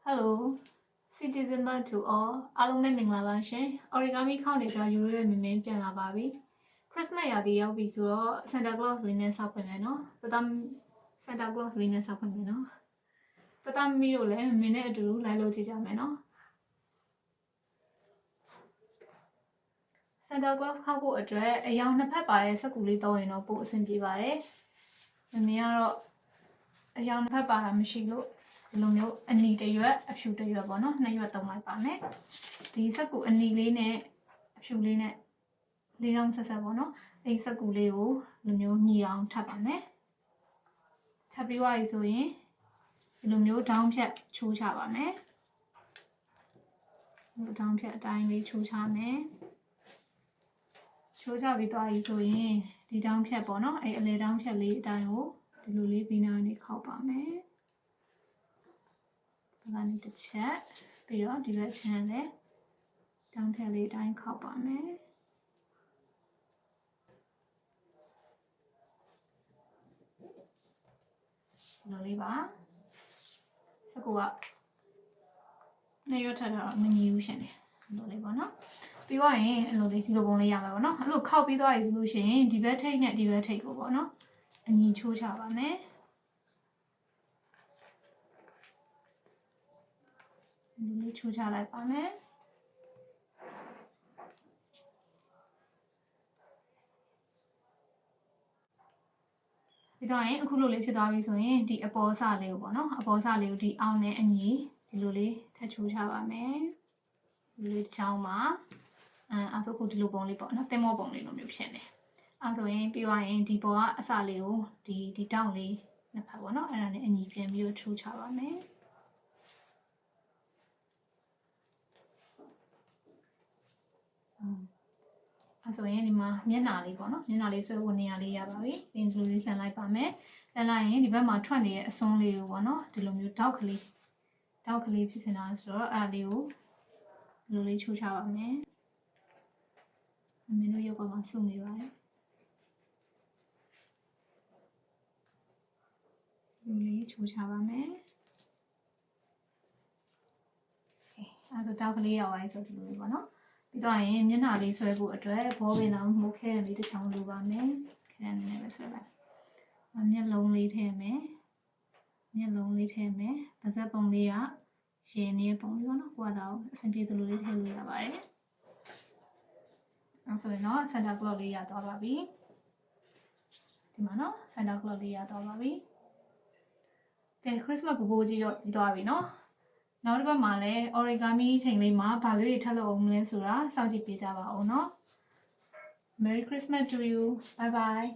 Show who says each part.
Speaker 1: Hello Citizen to all အားလုံးပဲမင်္ဂလာပါရှင် Origami ခေါင်းနေကြယူရဲမင်းမင်းပြန်လာပါပြီ Christmas ရာသီရောက်ပြီဆိုတော့ Santa Claus လေးနဲ့စောက်ဖွင့်မယ်နော်တတမ်း Santa Claus လေးနဲ့စောက်ဖွင့်မယ်နော်တတမ်းမီတို့လည်းမင်းနဲ့အတူတူလိုက်လို့ကြည့်ကြမယ်နော် Santa Claus ခောက်ဖို့အတွက်အယောင်နှစ်ဖက်ပါတဲ့စက္ကူလေးသုံးရင်တော့ပိုအဆင်ပြေပါတယ်မင်းကတော့အယောင်နှစ်ဖက်ပါတာမရှိလို့ဒီလိုမျိုးအနီတစ်ရွက်အဖြူတစ်ရွက်ပေါ့နော်နှစ်ရွက်သုံးလိုက်ပါမယ်ဒီစက်ကူအနီလေးနဲ့အဖြူလေးနဲ့လေးတောင်ဆက်ဆက်ပေါ့နော်အဲ့စက်ကူလေးကိုလိုမျိုးညီအောင်ထပ်ပါမယ်ထပ်ပြီးသွားပြီဆိုရင်ဒီလိုမျိုးဒေါင်းဖြတ်ချိုးချပါမယ်ဒီဒေါင်းဖြတ်အတိုင်းလေးချိုးချမယ်ချိုးချပြီးသွားပြီဆိုရင်ဒီဒေါင်းဖြတ်ပေါ့နော်အဲ့အလဲဒေါင်းဖြတ်လေးအတိုင်းကိုဒီလိုလေးပြီးနားနေခောက်ပါမယ်ဒါနဲ့တစ်ချက်ပြီးတော့ဒီဘက်ချမ်းလည်းတောင်းထက်လေးအတိုင်းခောက်ပါမယ်ဒီလိုလေးပါစကူကနေရထတာတော့မညီဘူးရှင်တယ်ဒီလိုလေးပေါ့နော်ပြီးတော့ရင်အဲ့လိုလေးဒီလိုပုံလေးရမှာပေါ့နော်အဲ့လိုခောက်ပြီးသွားပြီဆိုလို့ရှိရင်ဒီဘက်ထိပ်နဲ့ဒီဘက်ထိပ်ကိုပေါ့နော်အညီချိုးချပါမယ်ဒီချိုးချလိုက်ပါမယ်ပြီးတော့ရင်အခုလိုလေးဖြစ်သွားပြီဆိုရင်ဒီအပေါ်စလေးကိုပေါ့နော်အပေါ်စလေးကိုဒီအောင်နဲ့အညီဒီလိုလေးထပ်ချိုးချပါမယ်ဒီလေးတစ်ချောင်းမှာအဲဆိုခုဒီလိုပုံလေးပေါ့နော်တင်မောပုံလေးလိုမျိုးဖြစ်နေအဲဆိုရင်ပြီးသွားရင်ဒီပေါ်ကအစလေးကိုဒီတောင်းလေးနှစ်ဖက်ပေါ့နော်အဲ့ဒါနဲ့အညီပြန်ပြီးချိုးချပါမယ်အဲ့ဆိုရင်ဒီမှာမျက်နှာလေးပေါ့နော်မျက်နှာလေးဆွဲဖို့နေရာလေးရပါပြီပြီးဒီလိုလေးလှန်လိုက်ပါမယ်လှန်လိုက်ရင်ဒီဘက်မှာထွက်နေတဲ့အစွန်းလေးကိုပေါ့နော်ဒီလိုမျိုးတောက်ကလေးဖြစ်နေတာဆိုတော့အဲ့ဒါလေးကိုဒီလိုလေးချိုးချပါမယ်မင်းတို့ရုပ်ကမှစုနေပါတယ်ဒီလိုလေးချိုးချပါမယ်အဲ့ဆိုတောက်ကလေးရောက်သွားပြီဆိုဒီလိုလေးပေါ့နော်ပြီးတော့ရင်မျက်နှာလေးဆွဲဖို့အတွက်ဘောပင်အောင်မှုခဲရလေးတစ်ချောင်းလိုပါမယ်ခဲရနေပဲဆွဲလိုက်မျက်လုံးလေးထည့်မယ်ပါးစပ်ပုံလေးကရေနေပုံလေးပေါ့နော်ကိုကတော့အဆင်ပြေသလိုလေးထည့်လို့ရပါတယ်အဲဆိုရင်တော့ Santa Claus လေးရသွားပါပြီဒီမှာနော် Santa Claus လေးရသွားပါပြီကဲ Christmas ပူကြီးတော့ပြီးသွားပြီနော်နောက်တစ်ပတ်မှာလည်း origami ချိန်လေးမှာဘာလို့တွေထပ်လုပ်အောင်မလဲဆိုတာစောင့်ကြည့်ပေးကြပါဦးเนาะ Merry Christmas to you bye bye